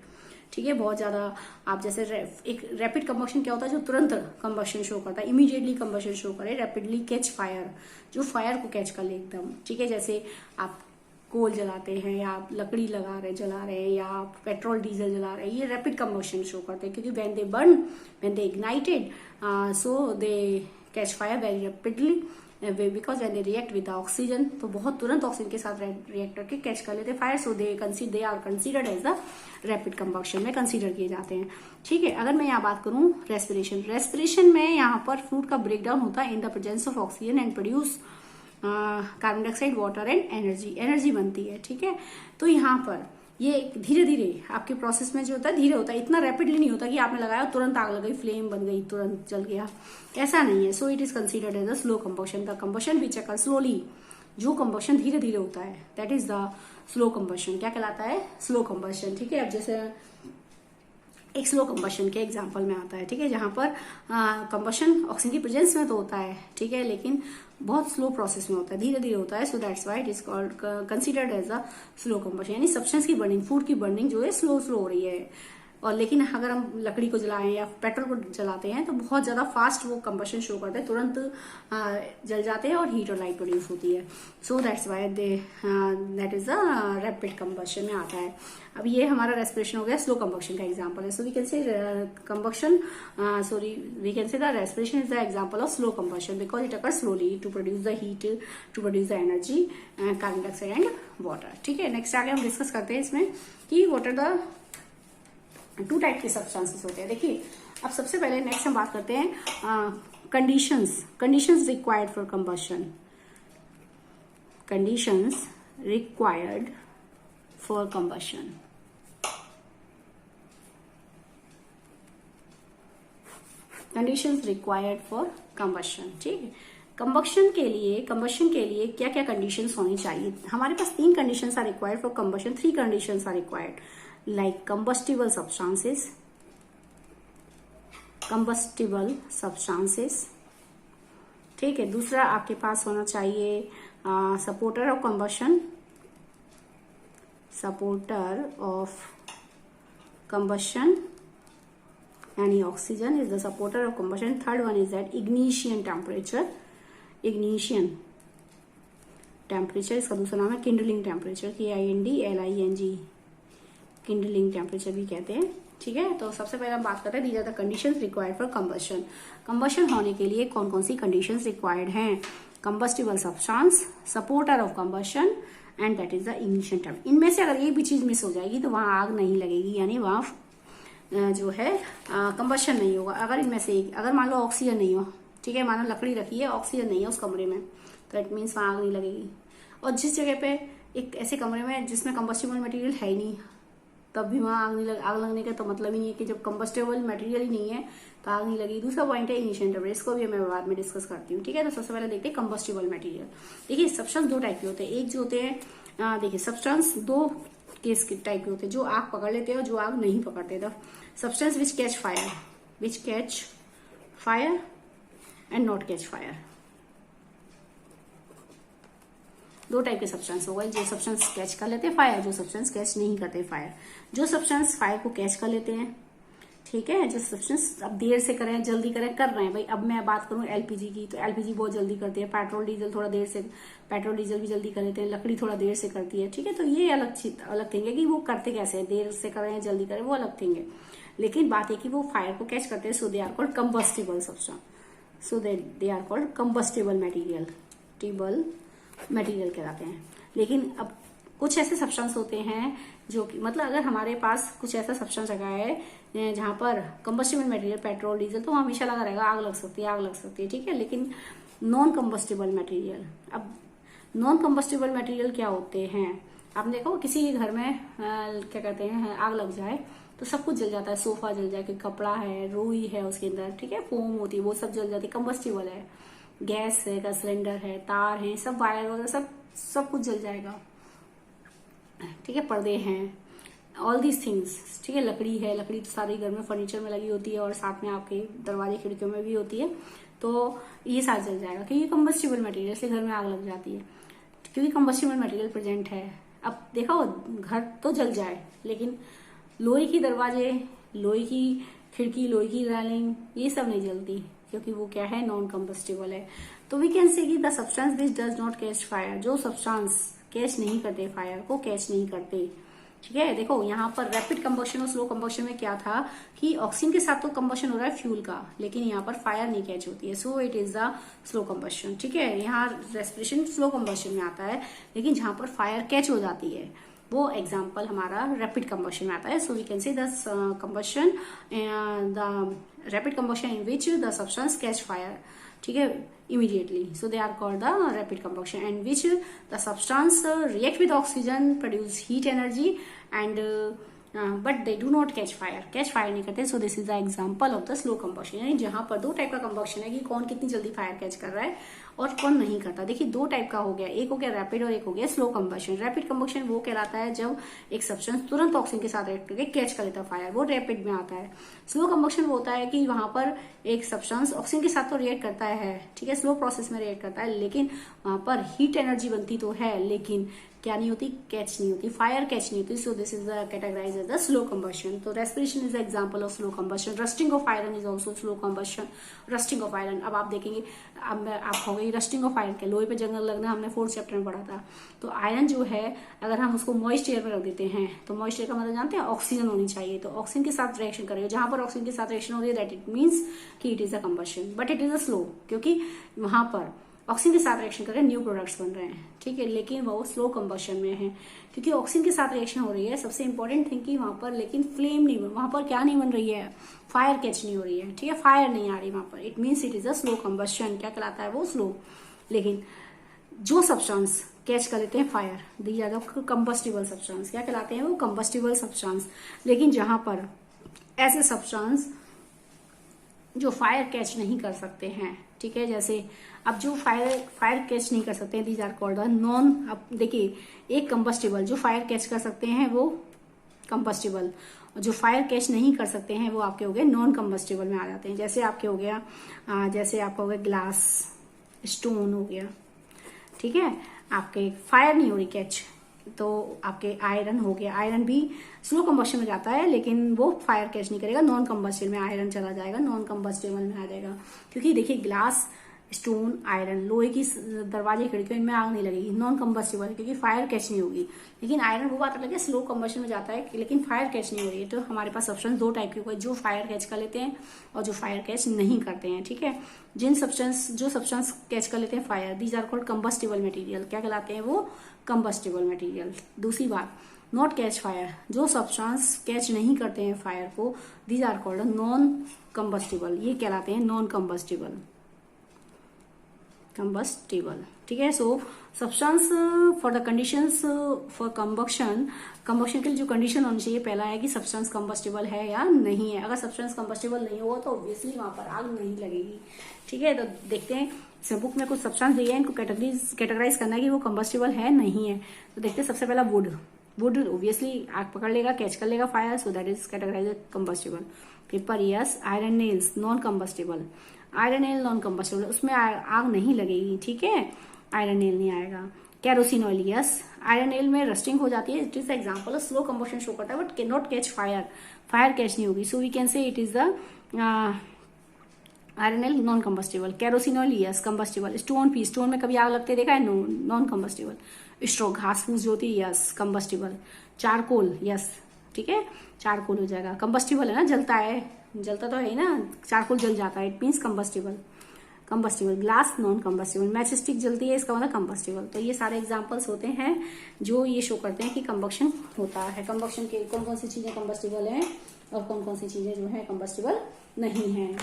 S1: ठीक है। बहुत ज्यादा आप जैसे एक रैपिड कंबस्शन क्या होता है, जो तुरंत कंबस्शन शो करता है, इमीडिएटली कंबस्शन शो करे, रैपिडली कैच फायर, जो फायर को कैच कर ले एकदम, ठीक है। जैसे आप कोल जलाते हैं या आप लकड़ी जला रहे हैं या आप पेट्रोल डीजल जला रहे हैं, ये रैपिड कंबस्शन शो करते हैं, क्योंकि when they burn, when they ignited, so they catch fire very rapidly because when they react with oxygen, तो बहुत तुरंत ऑक्सीजन के साथ रिएक्ट करके कैच कर लेते fire. So they are considered as the rapid combustion में कंसीडर किए जाते हैं, ठीक है। अगर मैं यहाँ बात करूं रेस्पिरेशन में यहाँ पर फूड का ब्रेकडाउन होता है in the presence of oxygen and produce carbon dioxide, water and energy बनती है, ठीक है। तो यहाँ पर ये धीरे धीरे आपके प्रोसेस में जो होता है धीरे होता है, इतना रैपिडली नहीं होता कि आपने लगाया तुरंत आग लग गई, फ्लेम बन गई, तुरंत जल गया, ऐसा नहीं है। So it is considered as a slow combustion. The combustion which occur slowly, जो कंबक्शन धीरे धीरे होता है that is the slow combustion. क्या कहलाता है? स्लो कंबक्शन, ठीक है। अब जैसे एक स्लो कंबशन के एग्जाम्पल में आता है, ठीक है, जहां पर कंबशन ऑक्सीजन की प्रेजेंस में तो होता है, ठीक है, लेकिन बहुत स्लो प्रोसेस में होता है, धीरे धीरे होता है। So that's why it is called considered as a slow combustion. यानी सब्सटेंस की बर्निंग, फूड की बर्निंग जो है स्लो हो रही है, और लेकिन अगर हम लकड़ी को जलाएं या पेट्रोल को जलाते हैं तो बहुत ज्यादा फास्ट वो कंबशन शो करते हैं, तुरंत जल जाते हैं और हीट और लाइट प्रोड्यूस होती है। So that's why that is the rapid combustion में आता है। अब ये हमारा रेस्पिरेशन हो गया, स्लो कंबक्शन का एग्जांपल है। So we can say combustion we can say the respiration is the example of slow combustion because it occurs slowly to produce the heat, to produce the energy, carbon dioxide and water. ठीक है, next आगे हम discuss करते हैं इसमें कि what are the two type के substances होते हैं। देखिए, अब सबसे पहले नेक्स्ट हम बात करते हैं conditions required for combustion. Conditions required for combustion. Conditions required for combustion. ठीक है, कंबशन के लिए क्या क्या कंडीशंस होनी चाहिए? हमारे पास 3 conditions are required for combustion, 3 conditions are required like combustible substances। ठीक है, दूसरा आपके पास होना चाहिए सपोर्टर ऑफ कंबशन यानी oxygen is the supporter of combustion. Third one is that ignition temperature, इसका दूसरा नाम है Kindling temperature, KINDLING, Kindling temperature भी कहते हैं। ठीक है, तो सबसे पहले हम बात करते हैं these are the conditions required for combustion. Combustion होने के लिए कौन कौन सी कंडीशंस रिक्वायर्ड हैं? Combustible substance, supporter of combustion and that is the ignition temperature. इनमें से अगर एक भी चीज मिस हो जाएगी तो वहां आग नहीं लगेगी, यानी वहां जो है कंबशन नहीं होगा। अगर इनमें से अगर मान लो ऑक्सीजन नहीं हो, ठीक है, मानो लकड़ी रखी है, ऑक्सीजन नहीं है उस कमरे में, तो इट मीन्स वहां आग नहीं लगेगी। और जिस जगह पे एक ऐसे कमरे में जिसमें कंबस्टिबल मटेरियल है ही नहीं, तब भी वहां आग लगने का तो मतलब ही नहीं है कि जब कंबस्टेबल मटेरियल ही नहीं है तो आग नहीं लगी। दूसरा पॉइंट है इग्निशन टेम्परेचर, इसको भी मैं बाद में डिस्कस करती हूँ। ठीक है, तो सबसे पहले देखते हैं कंबस्टिबल मटेरियल। देखिए, सब्सटेंस 2 टाइप के होते हैं। एक जो होते हैं देखिए सब्सटेंस 2 केस के टाइप के होते हैं, जो आग पकड़ लेते हैं और जो आग नहीं पकड़ते। The substance which catch fire and not catch fire. 2 type के सब्सटेंस हो गए, जो सब्सटेंस कैच कर लेते हैं फायर, जो सब्सटेंस कैच नहीं करते फायर। जो सब्सटेंस फायर को कैच कर लेते हैं, ठीक है, जो सब्सटेंस अब देर से करें जल्दी कर रहे हैं भाई। अब मैं बात करूं एलपीजी की, तो एलपीजी बहुत जल्दी करती है, पेट्रोल डीजल थोड़ा देर से, पेट्रोल डीजल भी जल्दी कर लेते हैं, लकड़ी थोड़ा देर से करती है। ठीक है, तो ये अलग थिंग है कि वो करते कैसे है, देर से करें जल्दी करें, वो अलग थिंग है। लेकिन बात है कि वो फायर को कैच करते हैं, so they are called combustible substance, so they are called combustible material कहलाते हैं। लेकिन अब कुछ ऐसे सब्सटेंस होते हैं जो कि मतलब अगर हमारे पास कुछ ऐसा सब्सटेंस जगह है जहां पर कंबस्टिबल मटेरियल पेट्रोल डीजल तो हमेशा लगा रहेगा, आग लग सकती है। ठीक है, लेकिन नॉन कंबस्टिबल मटेरियल, अब नॉन कंबस्टिबल मटेरियल क्या होते हैं? आपने देखो किसी घर में क्या कहते हैं आग लग जाए तो सब कुछ जल जाता है, सोफा जल जाए, कोई कपड़ा है, रुई है उसके अंदर, ठीक है, फोम होती है, वो सब जल जाती है, कंबस्टिबल है। गैस है, सिलेंडर है, तार है, सब वायर वगैरह सब कुछ जल जाएगा। ठीक है, पर्दे हैं, ऑल दीज थिंग्स। ठीक है, लकड़ी है, लकड़ी तो सारे घर में फर्नीचर में लगी होती है और साथ में आपके दरवाजे खिड़कियों में भी होती है, तो ये सारा जल जाएगा क्योंकि कंबस्टिबल मटेरियल, इसलिए घर में आग लग जाती है क्योंकि कंबस्टिबल मटेरियल प्रेजेंट है। अब देखो घर तो जल जाए, लेकिन लोहे की दरवाजे, लोहे की खिड़की, लोहे की रेलिंग, ये सब नहीं जलती क्योंकि वो क्या है, नॉन कंबस्टिबल है। तो वी कैन से कि the substance which does not catch fire, जो सब्सटेंस कैच नहीं करते, फायर को कैच नहीं करते। ठीक है, देखो यहाँ पर रैपिड कंबक्शन और स्लो कंबक्शन में क्या था कि ऑक्सीजन के साथ तो कंबक्शन हो रहा है फ्यूल का, लेकिन यहाँ पर फायर नहीं कैच होती है, so it is the slow combustion. ठीक है, यहाँ रेस्पिरेशन स्लो कंबक्शन में आता है, लेकिन जहां पर फायर कैच हो जाती है वो एग्जाम्पल हमारा रैपिड कंबक्शन में आता है। So we can say the combustion, the rapid combustion in which the substance catch fire, ठीक है, immediately, so they are called the rapid combustion, and which the substance react with oxygen, produce heat energy, and but they do not catch fire नहीं करते। so this is the example of the slow combustion, यानी जहां पर 2 type का combustion है कि कौन कितनी जल्दी फायर कैच कर रहा है और कौन नहीं करता। देखिए 2 टाइप का हो गया, एक हो गया रैपिड और एक हो गया स्लो कंबक्शन। रैपिड कंबक्शन वो कहलाता है जब एक सब्सटेंस तुरंत ऑक्सीजन के साथ रिएक्ट करके कैच कर लेता है फायर, वो रैपिड में आता है। स्लो कंबक्शन वो होता है कि वहां पर एक सब्सटेंस ऑक्सीजन के साथ तो रिएक्ट करता है, ठीक है, स्लो प्रोसेस में रिएक्ट करता है, लेकिन वहां पर हीट एनर्जी बनती तो है, लेकिन क्या नहीं होती, कैच नहीं होती, फायर कैच नहीं होती, so this is categorise as the slow combustion. तो respiration is the example of slow combustion. Rusting of iron is also slow combustion. Rusting of iron, अब आप देखेंगे, अब आप हो गई रस्टिंग ऑफ आयरन के लोहे पे जंग लगना, हमने 4th चैप्टर में पढ़ा था। तो आयरन जो है अगर हम उसको मॉइस्ट एयर में रख देते हैं, तो मॉइस्ट एयर का मतलब जानते हैं, ऑक्सीजन होनी चाहिए, तो ऑक्सीजन के साथ रिएक्शन करेगा, जहां पर ऑक्सीजन के साथ रिएक्शन हो रही है दैट इट मीन्स कि it is a combustion, but it is a slow, क्योंकि वहां पर ऑक्सीजन के साथ रिएक्शन कर रहे हैं, न्यू प्रोडक्ट्स बन रहे हैं, ठीक है, लेकिन वो स्लो कंबशन में है, क्योंकि ऑक्सीजन के साथ रिएक्शन हो रही है। सबसे इंपॉर्टेंट थिंग कि वहां पर लेकिन फ्लेम नहीं, वहां पर क्या नहीं बन रही है, फायर कैच नहीं हो रही है, ठीक है, फायर नहीं आ रही वहां पर, it means it is a slow combustion. क्या कहलाता है वो, स्लो। लेकिन जो सब्सटेंस कैच कर लेते हैं फायर, दी जाता है कंबस्टिबल सब्सटेंस, क्या कहलाते हैं वो, कंबस्टिबल सब्सटेंस। लेकिन जहां पर ऐसे सब्सटेंस जो फायर कैच नहीं कर सकते हैं, ठीक है, जैसे अब जो फायर कैच नहीं कर सकते हैं, दीज आर कॉल्ड नॉन। अब देखिए, एक कंबस्टिबल जो फायर कैच कर सकते हैं वो कंबस्टिबल, जो फायर कैच नहीं कर सकते हैं वो आपके हो गए नॉन कंबस्टिबल में आ जाते हैं। जैसे आपके हो गया, जैसे आपका हो गया ग्लास, स्टोन हो गया, ठीक है, आपके फायर नहीं हो रही कैच, तो आपके आयरन हो गया, आयरन भी स्लो कंबस्शन में जाता है लेकिन वो फायर कैच नहीं करेगा, नॉन कंबस्टिबल में आयरन चला जाएगा, नॉन कंबस्टिबल में आ जाएगा। क्योंकि देखिए ग्लास, स्टोन, आयरन, लोहे की दरवाजे खिड़कियों, इनमें आग नहीं लगेगी, नॉन कंबस्टिबल है, क्योंकि फायर कैच नहीं होगी। लेकिन आयरन वो बात अलग है, स्लो कंबस्शन में जाता है लेकिन फायर कैच नहीं हो रही है। तो हमारे पास ऑप्शन 2 टाइप के हुए, जो फायर कैच कर लेते हैं और जो फायर कैच नहीं करते हैं, ठीक है। जो सब्सटेंस कैच कर लेते हैं fire, these are called combustible material, क्या कहलाते हैं वो, कंबस्टिबल मटेरियल। दूसरी बात, नॉट कैच फायर, जो सब्सटेंस कैच नहीं करते हैं फायर को, these are called non combustible, ये कहलाते हैं नॉन कंबस्टिबल, ठीक है। So substance for the conditions for combustion के लिए जो कंडीशन होनी चाहिए, पहला है कि सब्सटेंस कंबस्टिबल है या नहीं है। अगर सब्सटेंस कंबस्टिबल नहीं होगा तो ऑब्वियसली वहां पर आग नहीं लगेगी, ठीक है। तो देखते हैं, इस बुक में कुछ सब्सटेंस दिए हैं, इनको कैटेगराइज करना है कि वो कंबस्टिबल है नहीं है। तो देखते हैं, सबसे पहला वुड ऑब्वियसली आग पकड़ लेगा, कैच कर लेगा fire, so that is categorise combustible. Paper, yes. Iron nails, non combustible, iron nail non combustible, उसमें आग नहीं लगेगी, ठीक है, आयरन नेल नहीं आएगा। Kerosene oil, yes. Iron nail में रस्टिंग हो जाती है, it is the example of slow combustion show करता है, but can not catch fire, fire catch नहीं होगी, so we can say it is the iron nail non combustible. Kerosene oil, yes combustible. Stone में कभी आग लगते देखा है, नो, नॉन कंबस्टिबल। स्ट्रो, घास फूस जो होती है, यस कंबस्टिबल। चारकोल, यस, ठीक है, चारकोल हो जाएगा, कंबस्टिबल है ना, जलता तो है ना, चारकोल जल जाता है, it means combustible. Glass non combustible, match stick जलती है, इसका मतलब कंबस्टिबल। तो ये सारे एग्जांपल्स होते हैं जो ये शो करते हैं कि कंबक्शन होता है। कंबक्शन के कौन कौन सी चीजें कंबस्टिबल हैं और कौन कौन सी चीजें जो है कंबस्टिबल नहीं है।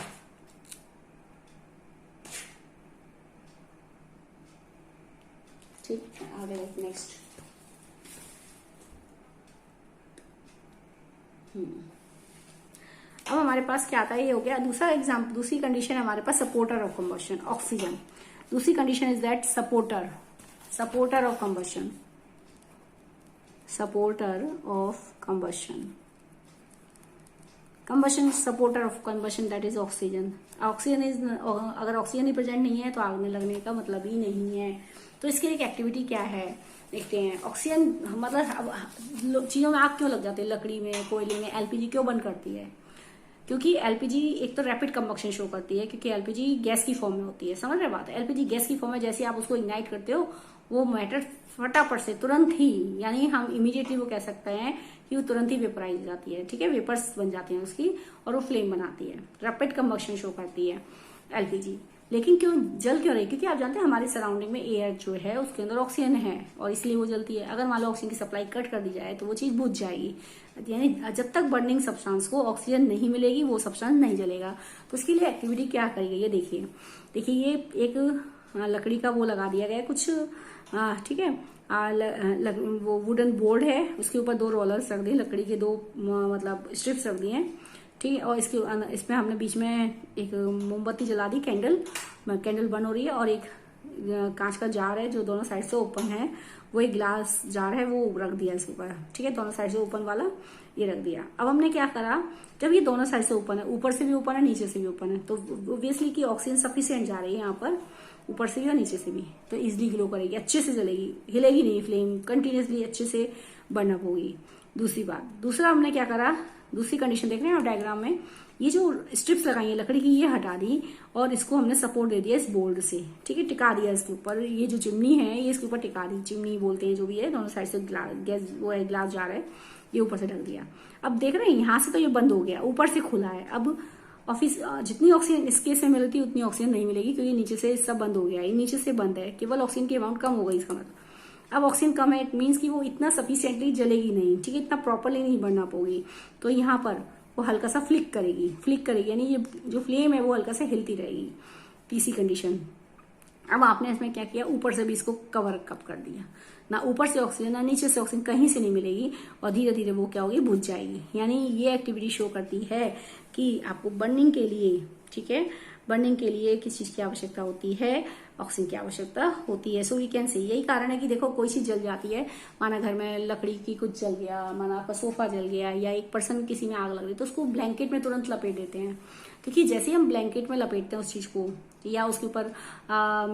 S1: ठीक, आगे नेक्स्ट। अब हमारे पास क्या आता है, ये हो गया दूसरा एग्जाम्पल। दूसरी कंडीशन है हमारे पास सपोर्टर ऑफ कंबशन, ऑक्सीजन। दूसरी condition is that supporter of combustion, supporter of combustion that is oxygen. Oxygen is, अगर ऑक्सीजन ही प्रेजेंट नहीं है तो आग में लगने का मतलब ही नहीं है। तो इसके लिए एक एक्टिविटी क्या है, देखते हैं। ऑक्सीजन मतलब चीजों में आग क्यों लग जाती है, लकड़ी में, कोयले में, एलपीजी क्यों बंद करती है, क्योंकि एलपीजी एक तो रैपिड कंबक्शन शो करती है, क्योंकि एलपीजी गैस की फॉर्म में होती है, समझ रहे बात है। एलपीजी गैस की फॉर्म में, जैसे आप उसको इग्नाइट करते हो वो मैटर फटाफट से तुरंत ही, यानी हम इमीडिएटली वो कह सकते हैं कि वो तुरंत ही वेपराइज हो जाती है, ठीक है, वेपर्स बन जाती हैं उसकी और वो फ्लेम बनाती है, रैपिड कंबक्शन शो करती है एलपीजी। लेकिन जल क्यों रही, क्योंकि आप जानते हैं हमारे सराउंडिंग में एयर जो है उसके अंदर ऑक्सीजन है और इसलिए वो जलती है। अगर मान लो ऑक्सीजन की सप्लाई कट कर दी जाए तो वो चीज बुझ जाएगी, यानी जब तक बर्निंग सब्सटेंस को ऑक्सीजन नहीं मिलेगी वो सब्सटेंस नहीं जलेगा। तो उसके लिए एक्टिविटी क्या करी गई है, देखिए ये एक लकड़ी का वो लगा दिया गया कुछ, ठीक है, वो वुडन बोर्ड है, उसके ऊपर 2 रोलर्स रख दिए, लकड़ी के 2 मतलब स्ट्रिप्स रख दिए हैं, ठीक है, और इसमें हमने बीच में एक मोमबत्ती जला दी, कैंडल बन हो रही है, और एक कांच का जार है जो दोनों साइड से ओपन है, वो एक ग्लास जार है वो रख दिया इसके ऊपर, ठीक है, दोनों साइड से ओपन वाला। ये रख दिया। अब हमने क्या करा, जब ये दोनों साइड से ओपन है, ऊपर से भी ओपन है नीचे से भी ओपन है, तो ऑब्वियसली कि ऑक्सीजन सफिशिएंट जा रही है यहाँ पर, ऊपर से भी और नीचे से भी, तो इजिली ग्लो करेगी, अच्छे से जलेगी, हिलेगी नहीं फ्लेम, कंटिन्यूसली अच्छे से बर्न अप होगी। दूसरी बात, दूसरा हमने क्या करा, दूसरी कंडीशन देख रहे हैं आप डायग्राम में, ये जो स्ट्रिप्स लगाई है लकड़ी की ये हटा दी और इसको हमने सपोर्ट दे दिया इस बोर्ड से, ठीक है, टिका दिया इसके ऊपर। ये जो चिमनी है ये इसके ऊपर टिका दी, चिमनी बोलते हैं जो भी है, दोनों साइड से गैस वो है ग्लास जा रहा है, ये ऊपर से ढक दिया। अब देख रहे हैं यहाँ से तो ये बंद हो गया, ऊपर से खुला है। अब ऑफिस जितनी ऑक्सीजन इसके से मिलती है उतनी ऑक्सीजन नहीं मिलेगी, क्योंकि नीचे से सब बंद हो गया है, नीचे से बंद है, केवल ऑक्सीजन की अमाउंट कम हो गई इसका मतलब। अब ऑक्सीजन कम है, इट मीन्स कि वो इतना सफिशिएंटली जलेगी नहीं, ठीक है, इतना प्रॉपरली नहीं बर्न अप होगी, तो यहाँ पर वो हल्का सा फ्लिक करेगी, यानी ये जो फ्लेम है वो हल्का सा हिलती रहेगी। तीसरी कंडीशन, अब आपने इसमें क्या किया, ऊपर से भी इसको कवर कप कर दिया, ना ऊपर से ऑक्सीजन ना नीचे से ऑक्सीजन कहीं से नहीं मिलेगी, और धीरे धीरे वो क्या होगी, बुझ जाएगी। यानी ये एक्टिविटी शो करती है कि आपको बर्निंग के लिए, ठीक है, बर्निंग के लिए किस चीज की आवश्यकता होती है, ऑक्सीजन की आवश्यकता होती है। सो वी कैन से, यही कारण है कि देखो कोई चीज जल जाती है, माना घर में लकड़ी की कुछ जल गया, माना आपका सोफा जल गया, या एक पर्सन किसी में आग लग रही, तो उसको ब्लैंकेट में तुरंत लपेट देते हैं, क्योंकि जैसे ही हम ब्लैंकेट में लपेटते हैं उस चीज को, या उसके ऊपर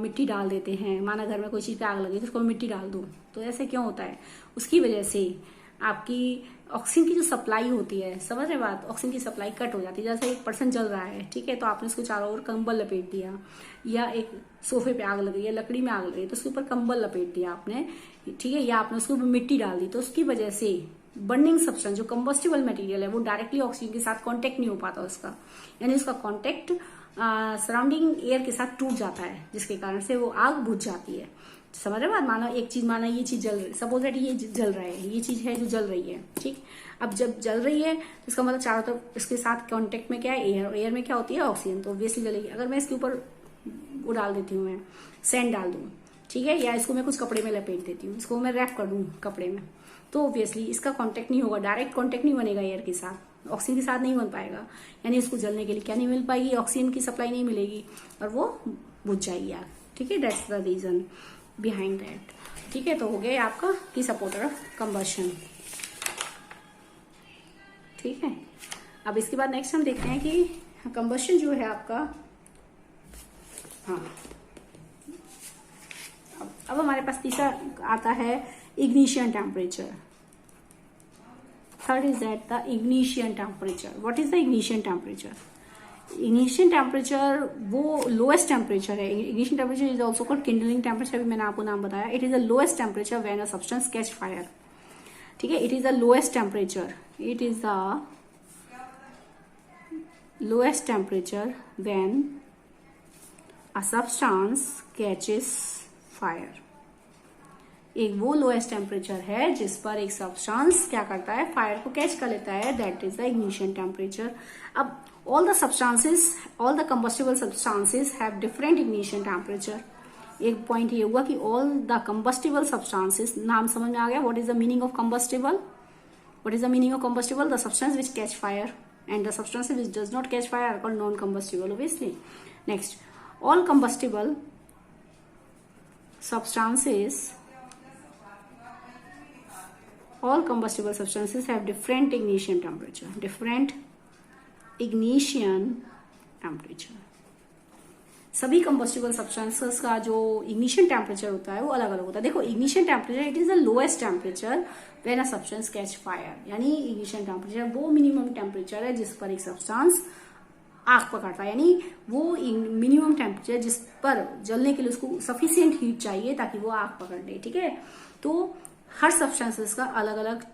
S1: मिट्टी डाल देते हैं, माना घर में कोई चीज पे आग लगी तो उसको मिट्टी डाल दो, तो ऐसे क्यों होता है, उसकी वजह से आपकी ऑक्सीजन की जो सप्लाई होती है, समझ रहे बात, ऑक्सीजन की सप्लाई कट हो जाती है। जैसे एक पर्सन जल रहा है, ठीक है, तो आपने उसको चारों ओर कंबल लपेट दिया, या एक सोफे पे आग लगी या लकड़ी में आग लगी तो उसके ऊपर कंबल लपेट दिया आपने, ठीक है, या आपने उसके ऊपर मिट्टी डाल दी, तो उसकी वजह से बर्निंग सब्सटेंस जो कंबस्टिबल मटेरियल है वो डायरेक्टली ऑक्सीजन के साथ कांटेक्ट नहीं हो पाता उसका, यानी उसका कांटेक्ट सराउंडिंग एयर के साथ टूट जाता है, जिसके कारण से वो आग बुझ जाती है। समझ रहे बात, मानो एक चीज, माना ये चीज जल रही, सपोज दैट ये जल रहा है, ये चीज है जो जल रही है, ठीक। अब जब जल रही है तो इसका मतलब चारों तरफ इसके साथ कांटेक्ट में क्या है, एयर में क्या होती है, ऑक्सीजन, तो ऑब्वियसली जलेगी। अगर मैं इसके ऊपर वो डाल देती हूँ, मैं सैंड डाल दूं, ठीक है, या इसको मैं कुछ कपड़े में लपेट देती हूँ, इसको मैं रैप कर दूं कपड़े में, तो ऑब्वियसली इसका कांटेक्ट नहीं होगा, डायरेक्ट कांटेक्ट नहीं बनेगा एयर के साथ, ऑक्सीजन के साथ नहीं बन पाएगा, यानी इसको जलने के लिए क्या नहीं मिल पाएगी, ऑक्सीजन की सप्लाई नहीं मिलेगी और वो बुझ जाएगी आग, ठीक है। That's the reason behind that, ठीक है। तो हो गया आपका की सपोर्टर ऑफ कंबशन, ठीक है। अब इसके बाद नेक्स्ट हम देखते हैं कि कंबशन जो है आपका, हाँ, अब हमारे पास तीसरा आता है ignition temperature. Third is that the ignition temperature. What is the ignition temperature? Ignition temperature वो लोएस्ट टेम्परेचर है। Ignition temperature is also called Kindling temperature, भी मैंने आपको नाम बताया। It is the lowest temperature when a substance catch fire, ठीक है। It is the lowest temperature, it is the lowest temperature when a substance catches fire. एक वो lowest temperature है जिस पर एक सब्सटेंस क्या करता है, फायर को कैच कर लेता है, that is the ignition temperature. अब all the substances, all the combustible substances have different ignition temperature। एक पॉइंट ये हुआ कि all the combustible substances, नाम समझ में आ गया। what is the meaning of combustible? what is the meaning of combustible? The substance which catch fire, and the substances which does not catch fire are called non-combustible, obviously. Next, all combustible substances, all combustible substances have different ignition temperature, different ignition temperature. सभी combustible substances का जो ignition temperature होता है वो अलग अलग होता है। देखो, ignition temperature it is the lowest temperature when a substance catch fire, यानी इग्निशन टेम्परेचर वो मिनिमम टेम्परेचर है जिस पर एक सब्सटेंस आग पकड़ता है, यानी वो मिनिमम टेम्परेचर जिस पर जलने के लिए उसको सफिशिएंट हीट चाहिए ताकि वो आग पकड़ ले, ठीक है। तो हर सब्सटेंसेस का अलग अलग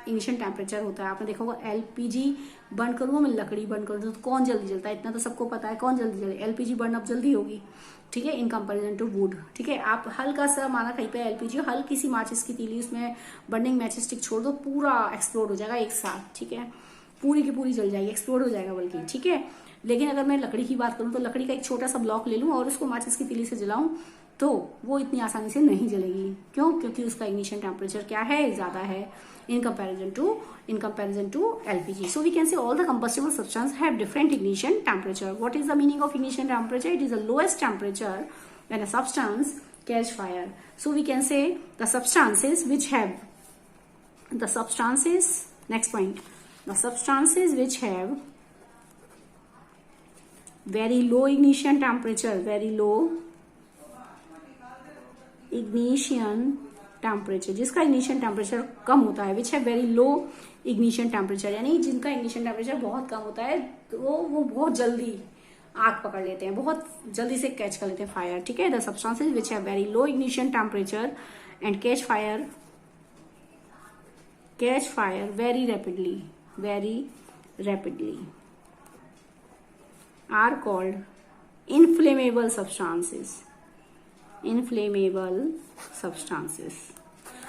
S1: इग्निशन टेम्परेचर होता है। आपने देखा होगा एलपीजी बर्न करूँ, मैं लकड़ी बर्न करूँ तो कौन जल्दी जलता है, इतना तो सबको पता है, कौन जल्दी जले, एलपीजी बर्न अप जल्दी होगी, ठीक है, इन कंपैरिजन टू वुड, ठीक है। आप हल्का सा, माना कहीं पे एलपीजी हल्की सी माचिस की तीली, उसमें बर्निंग मैच स्टिक छोड़ दो, पूरा एक्सप्लोड हो जाएगा एक साथ, ठीक है, पूरी की पूरी जल जाएगी, एक्सप्लोड हो जाएगा बल्कि, ठीक है। लेकिन अगर मैं लकड़ी की बात करूँ तो लकड़ी का एक छोटा सा ब्लॉक ले लूँ और उसको माचिस की तीली से जलाऊं तो वो इतनी आसानी से नहीं जलेगी। क्यों? क्योंकि उसका इग्निशन टेम्परेचर क्या है, ज्यादा है in comparison to LPG. So we can say all the combustible substances have different ignition temperature. What is the meaning of ignition temperature? It is the lowest temperature when a substance catch fire. So we can say the substances which have, the substances, next point, The substances which have very low ignition temperature, very low ignition temperature, जिसका ignition temperature कम होता है, which have very low ignition temperature, यानी जिनका ignition temperature बहुत कम होता है, तो वो बहुत जल्दी आग पकड़ लेते हैं, बहुत जल्दी से कैच कर लेते हैं फायर. ठीक है. The substances which have very low ignition temperature and catch fire very rapidly are called inflammable substances.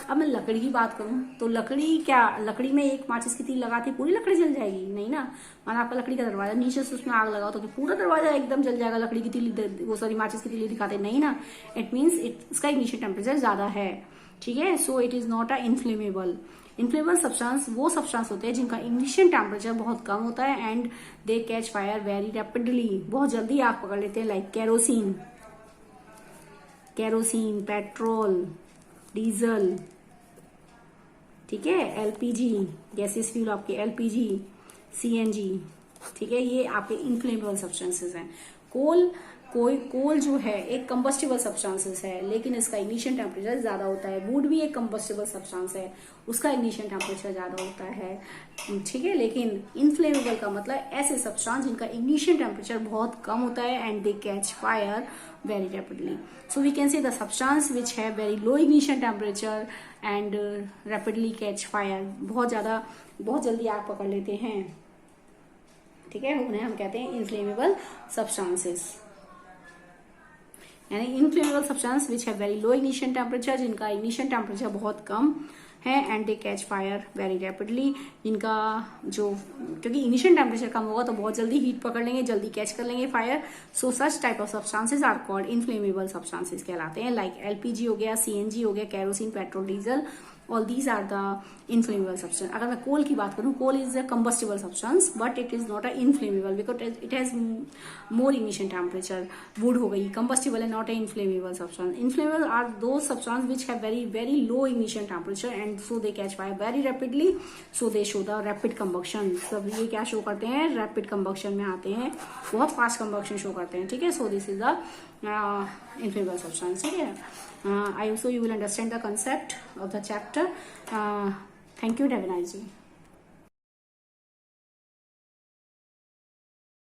S1: अब मैं लकड़ी की बात करूं तो लकड़ी में एक माचिस की तीली लगाती पूरी लकड़ी जल जाएगी? नहीं ना. माना आपका लकड़ी का दरवाजा, नीचे से उसमें आग लगाओ तो पूरा दरवाजा एकदम जल जाएगा लकड़ी की तीली, वो सॉरी माचिस की तीली दिखाते नहीं ना. इट मीन्स इसका इग्निशन टेम्परेचर ज्यादा है. ठीक है. So it is not a inflammable. Inflammable substance वो सब्सटेंस होते हैं जिनका इग्निशन टेम्परेचर बहुत कम होता है and they catch fire very rapidly, बहुत जल्दी आग पकड़ लेते हैं. Like kerosene, petrol, diesel. ठीक है. एलपीजी, गैसेस फ्यूल आपके एलपीजी, सीएनजी. ठीक है. ये आपके इनफ्लेमेबल सब्सटेंसेस हैं. कोल जो है एक कंबस्टिबल सब्सटेंसेस है, लेकिन इसका इग्निशन टेम्परेचर ज्यादा होता है. वुड भी एक कंबस्टिबल सब्सटेंस है, उसका इग्निशन टेम्परेचर ज्यादा होता है. ठीक है. लेकिन इनफ्लेमेबल का मतलब ऐसे सब्सटेंस जिनका इग्निशन टेम्परेचर बहुत कम होता है and they catch fire very rapidly. So we can say the substance which have very low ignition temperature and rapidly catch fire, बहुत जल्दी आग पकड़ लेते हैं. ठीक है. उन्हें हम कहते हैं इनफ्लेमेबल सब्सटेंसेस. यानी inflammable substance which have very low ignition temperature, जिनका इग्निशन टेम्परेचर बहुत कम है and they catch fire very rapidly. जिनका जो क्योंकि इग्निशन टेम्परेचर कम होगा तो बहुत जल्दी हीट पकड़ लेंगे, जल्दी कैच कर लेंगे fire. So such type of substances are called inflammable substances कहलाते हैं. लाइक एलपीजी हो गया, सीएनजी हो गया, kerosene, petrol, diesel. All these are the inflammable substance. अगर मैं कोल की बात करूं, कोल is a combustible substance but it is not a inflammable because it has more ignition temperature. Wood हो गई combustible and not a inflammable substance. Inflammable are those substances which have very low ignition temperature and so they catch fire very rapidly. So they show the rapid combustion. सब ये क्या show करते हैं? Rapid combustion में आते हैं, बहुत fast combustion show करते हैं. ठीक है. So this is the inflammable substance. ठीक है. I also you will understand the concept of the chapter. Thank you. Have a nice day.